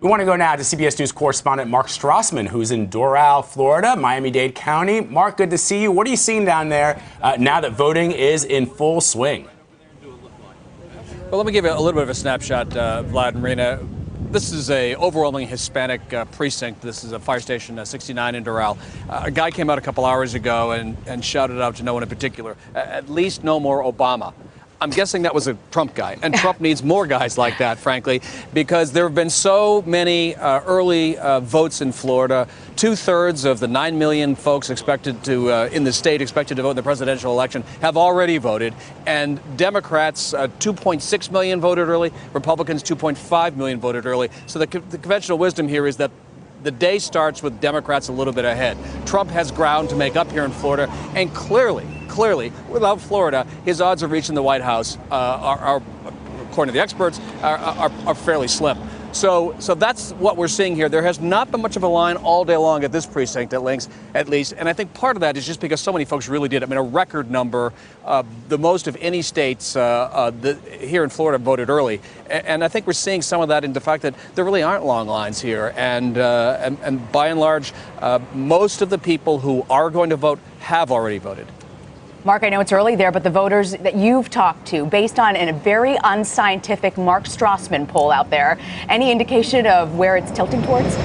We want to go now to CBS News correspondent Mark Strassman, who's in Doral, Florida, Miami-Dade County. Mark, good to see you. What are you seeing down there now that voting is in full swing? Well, let me give you a little bit of a snapshot, Vlad and Marina. This is a overwhelmingly Hispanic precinct. This is a fire station 69 in Doral. A guy came out a couple hours ago and shouted out to no one in particular, at least no more Obama. I'm guessing that was a Trump guy, and Trump needs more guys like that, frankly, because there have been so many early votes in Florida. 2/3 of the 9 million folks expected to, in the state, expected to vote in the presidential election have already voted, and Democrats, 2.6 million voted early, Republicans, 2.5 million voted early. So the conventional wisdom here is that the day starts with Democrats a little bit ahead. Trump has ground to make up here in Florida, and clearly, without Florida, his odds of reaching the White House are according to the experts, are fairly slim. So that's what we're seeing here. There has not been much of a line all day long at this precinct, at least. And I think part of that is just because so many folks really did. I mean, a record number, the most of any states here in Florida voted early. And I think we're seeing some of that in the fact that there really aren't long lines here. And by and large, most of the people who are going to vote have already voted. Mark, I know it's early there, but the voters that you've talked to, based on a very unscientific Mark Strassman poll out there, any indication of where it's tilting towards?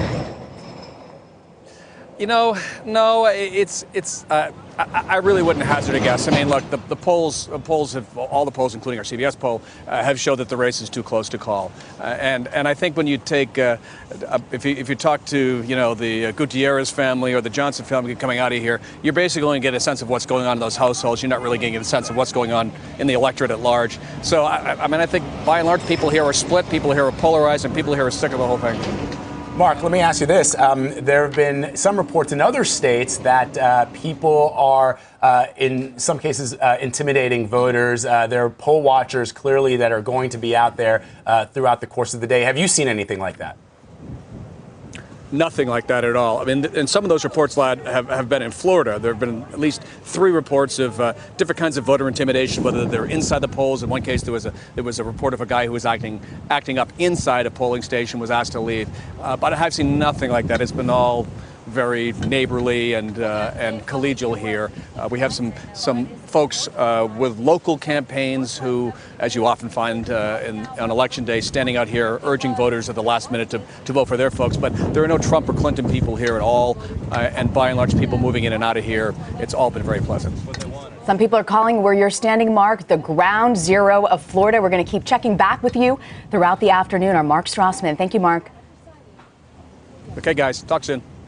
You know, no, I really wouldn't hazard a guess. I mean, look, the polls have, all the polls, including our CBS poll, have showed that the race is too close to call. And I think when you take, if you talk to, the Gutierrez family or the Johnson family coming out of here, you're basically going to get a sense of what's going on in those households. You're not really getting a sense of what's going on in the electorate at large. So, I mean, I think by and large, people here are split, people here are polarized, and people here are sick of the whole thing. Mark, let me ask you this. There have been some reports in other states that people are, in some cases, intimidating voters. There are poll watchers, clearly, that are going to be out there throughout the course of the day. Have you seen anything like that? Nothing like that at all. I mean, and some of those reports, Lad, have been in Florida. There have been at least 3 reports of different kinds of voter intimidation, whether they're inside the polls. In one case, there was a report of a guy who was acting up inside a polling station, was asked to leave. But I've seen nothing like that. It's been all very neighborly and collegial here. We have some folks with local campaigns who, as you often find on election day, standing out here urging voters at the last minute to vote for their folks. But there are no Trump or Clinton people here at all, and by and large, people moving in and out of here. It's all been very pleasant. Some people are calling where you're standing, Mark, the ground zero of Florida. We're going to keep checking back with you throughout the afternoon. Our Mark Strassman. Thank you, Mark. Okay, guys. Talk soon.